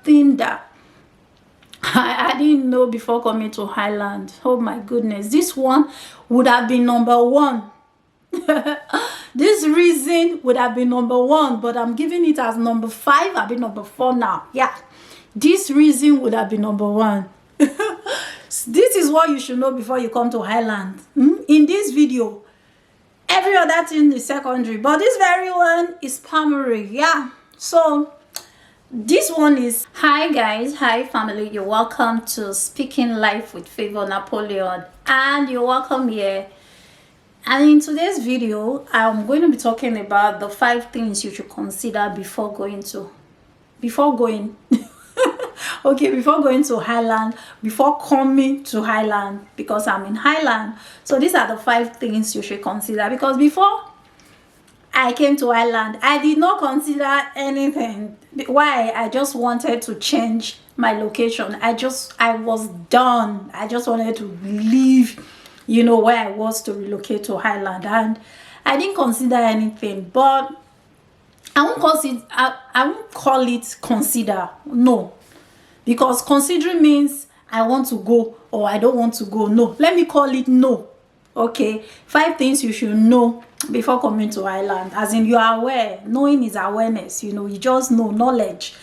thing that I didn't know before coming to Highland. Oh my goodness, this one would have been number one. This reason would have been number one, but I'm giving it as number 5. I've been number 4 now. Yeah, this reason would have been number 1. This is what you should know before you come to Highland. In this video, every other thing is secondary, but this very one is primary. Yeah, so this one is, hi guys, hi family, you're welcome to Speaking Life with Favor Napoleon, and you're welcome here. And in today's video, I'm going to be talking about the 5 things you should consider before going to Highland, before coming to Highland, because I'm in Highland. So these are the 5 things you should consider, because before I came to Highland, I did not consider anything. Why? I just wanted to change my location. I was done. I just wanted to leave, where I was, to relocate to Highland, and I didn't consider anything. But I won't call it consider. No, because considering means I want to go or I don't want to go. No, let me call it no. Okay, 5 things you should know before coming to Highland, as in you are aware. Knowing is awareness. You just know, knowledge.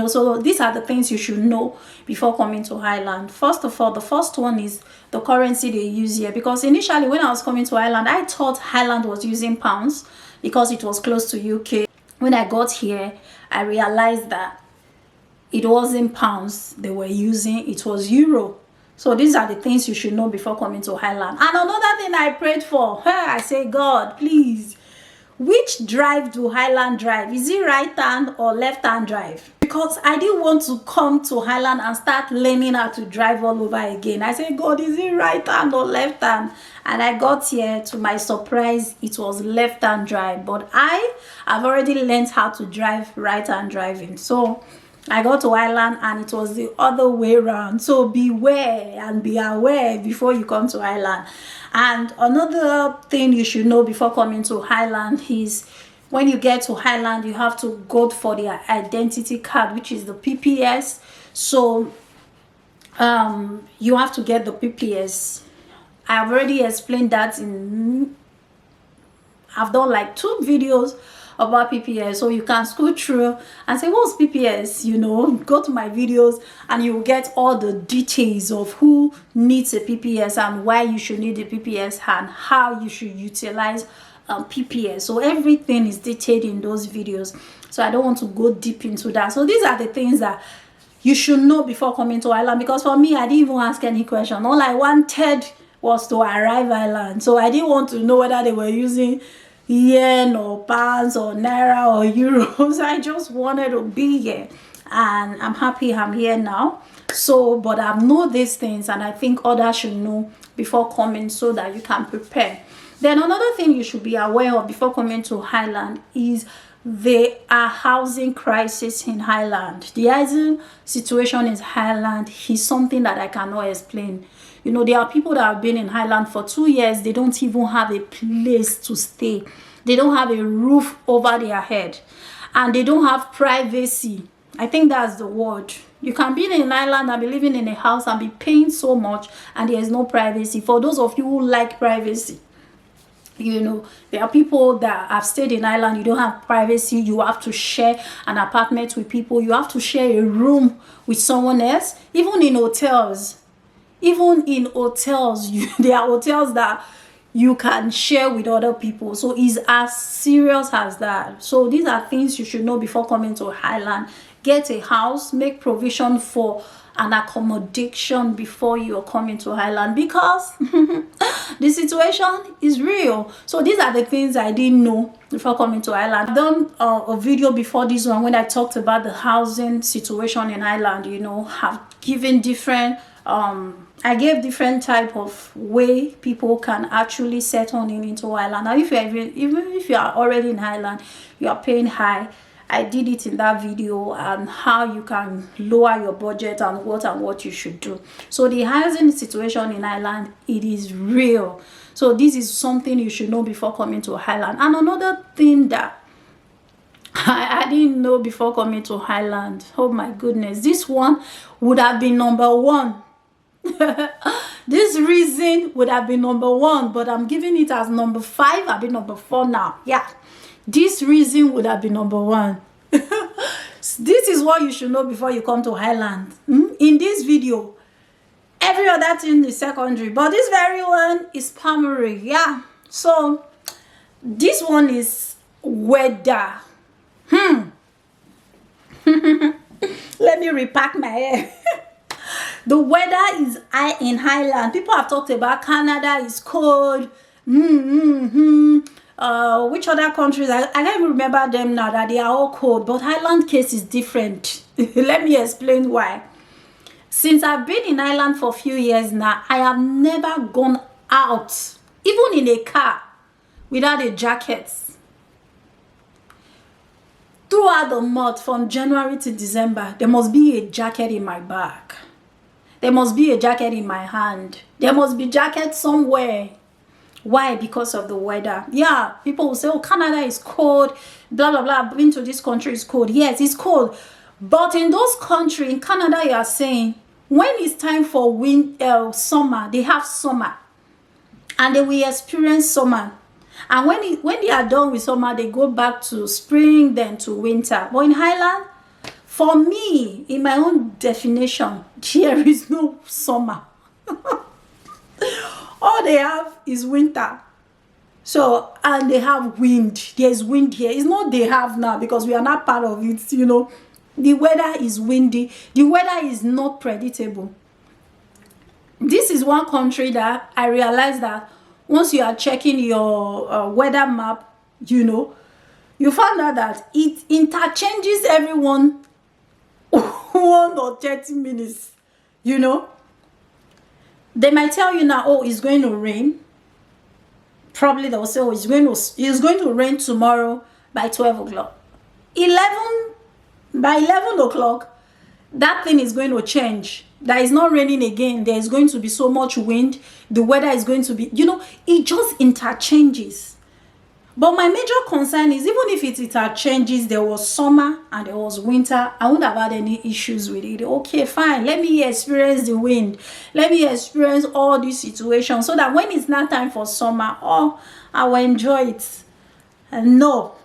So these are the things you should know before coming to Highland. First of all, the first one is the currency they use here, because initially when I was coming to Highland, I thought Highland was using pounds because it was close to UK. When I got here, I realized that it wasn't pounds they were using, it was euro. So these are the things you should know before coming to Highland. And another thing I prayed for, I say, God, please, which drive do Highland drive? Is it right hand or left hand drive? Because I didn't want to come to Highland and start learning how to drive all over again. I said, God, is it right hand or left hand? And I got here, to my surprise, it was left hand drive. But I have already learned how to drive right hand driving. So I got to Highland and it was the other way around. So beware and be aware before you come to Highland. And another thing you should know before coming to Highland is, when you get to Highland, you have to go for their identity card, which is the PPS. So you have to get the PPS. I've already explained that I've done like 2 videos about PPS, so you can scroll through and say, what's PPS? Go to my videos and you will get all the details of who needs a PPS and why you should need a PPS and how you should utilize PPS. So everything is detailed in those videos, so I don't want to go deep into that. So these are the things that you should know before coming to Highland, because for me, I didn't even ask any question. All I wanted was to arrive Highland, so I didn't want to know whether they were using yen or pounds or naira or euros. I just wanted to be here, and I'm happy I'm here now. So, but I know these things, and I think others should know before coming, so that you can prepare. Then another thing you should be aware of before coming to Highland is there are housing crisis in Highland. The housing situation in Highland is something that I cannot explain. There are people that have been in Highland for 2 years. They don't even have a place to stay. They don't have a roof over their head, and they don't have privacy. I think that's the word. You can be in Highland and be living in a house and be paying so much, and there is no privacy. For those of you who like privacy, there are people that have stayed in Highland. You don't have privacy. You have to share an apartment with people. You have to share a room with someone else. Even in hotels, there are hotels that you can share with other people. So it's as serious as that. So these are things you should know before coming to Highland. Get a house, make provision for an accommodation before you're coming to Highland, because the situation is real. So these are the things I didn't know before coming to Highland. I've done a video before this one when I talked about the housing situation in Highland. Have given different I gave different type of way people can actually settle into Highland. Now, even if you are already in Highland, you are paying high. I did it in that video, and how you can lower your budget and what you should do. So the housing situation in Highland, it is real. So this is something you should know before coming to Highland. And another thing that I didn't know before coming to Highland. Oh my goodness, this one would have been number one. This reason would have been number one, but I'm giving it as number 5. I've been number 4 now. Yeah, this reason would have been number 1. This is what you should know before you come to Highland. In this video, every other thing is secondary, but this very one is primary. Yeah, so this one is weather. Let me repack my hair. The weather is high in Highland. People have talked about Canada is cold. Which other countries? I can't even remember them now, that they are all cold. But Highland case is different. Let me explain why. Since I've been in Ireland for a few years now, I have never gone out, even in a car, without a jacket. Throughout the month, from January to December, there must be a jacket in my bag. There must be a jacket in my hand. There must be jacket somewhere. Why? Because of the weather. Yeah, people will say, oh, Canada is cold, blah, blah, blah. Been to this country is cold. Yes, it's cold. But in those countries, in Canada, you are saying, when it's time for summer, they have summer. And they will experience summer. And when they are done with summer, they go back to spring, then to winter. But in Highland, for me, in my own definition, there is no summer. All they have is winter. So, and they have wind. There's wind here. It's not they have now, because we are not part of it, you know. The weather is windy. The weather is not predictable. This is one country that I realized that once you are checking your weather map, you know, you find out that it interchanges every 1 or 30 minutes, you know. They might tell you now, oh, it's going to rain. Probably they'll say, oh, it's going to rain tomorrow by 12 o'clock. By 11 o'clock, that thing is going to change. That is not raining again. There is going to be so much wind. The weather is going to be, you know, it just interchanges. But my major concern is, even if it interchanges, there was summer and there was winter, I wouldn't have had any issues with it. Okay, fine. Let me experience the wind. Let me experience all these situations, so that when it's not time for summer, oh, I will enjoy it. And no,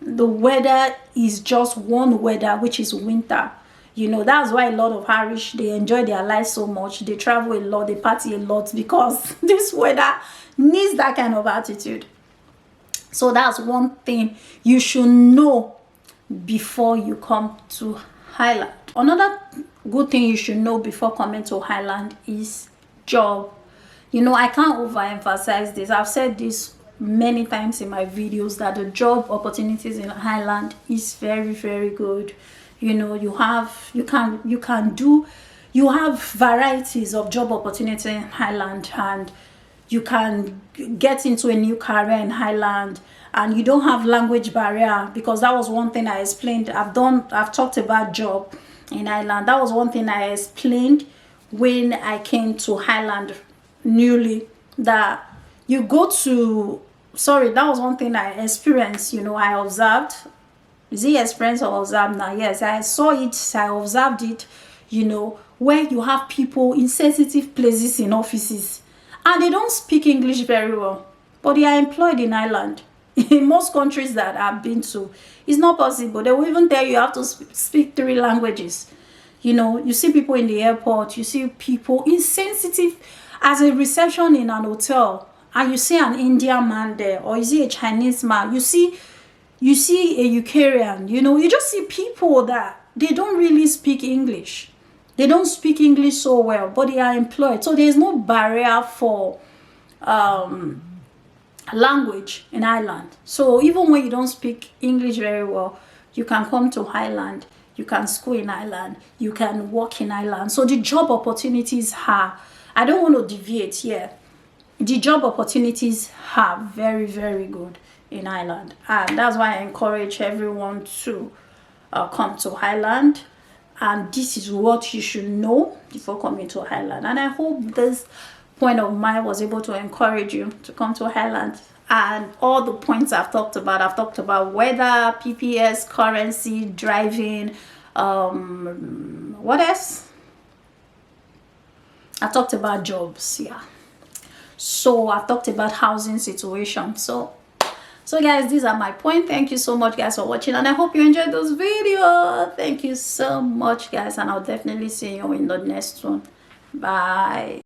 the weather is just one weather, which is winter. You know, that's why a lot of Irish, they enjoy their life so much. They travel a lot, they party a lot, because this weather needs that kind of attitude. So that's one thing you should know before you come to Highland. Another good thing you should know before coming to Highland is job. You know, I can't overemphasize this. I've said this many times in my videos, that the job opportunities in Highland is very, very good. You know, you have varieties of job opportunity in Highland, and you can get into a new career in Highland, and you don't have language barrier, because that was one thing I explained. I've talked about job in Highland. That was one thing I explained when I came to Highland newly, that you go to, that was one thing I experienced, you know, I observed. Is it experience or observed now? Yes, I saw it, I observed it, you know, where you have people in sensitive places in offices, and they don't speak English very well, but they are employed in Ireland. In most countries that I've been to, it's not possible. They will even tell you have to speak 3 languages. You know, you see people in the airport, you see people insensitive as a reception in an hotel, and you see an Indian man there, or you see a Chinese man, you see a Ukrainian, you know, you just see people that they don't really speak English. They don't speak English so well, but they are employed. So there's no barrier for language in Ireland. So even when you don't speak English very well, you can come to Ireland, you can school in Ireland, you can work in Ireland. So the job opportunities are, I don't want to deviate here. The job opportunities are very, very good in Ireland, and that's why I encourage everyone to come to Highland. And this is what you should know before coming to Highland. And I hope this point of mine was able to encourage you to come to Highland. and all the points I've talked about weather, PPS, currency, driving, what else? I talked about jobs, yeah. So I talked about housing situation. So guys, these are my points. Thank you so much guys for watching, and I hope you enjoyed this video. Thank you so much guys, and I'll definitely see you in the next one. Bye.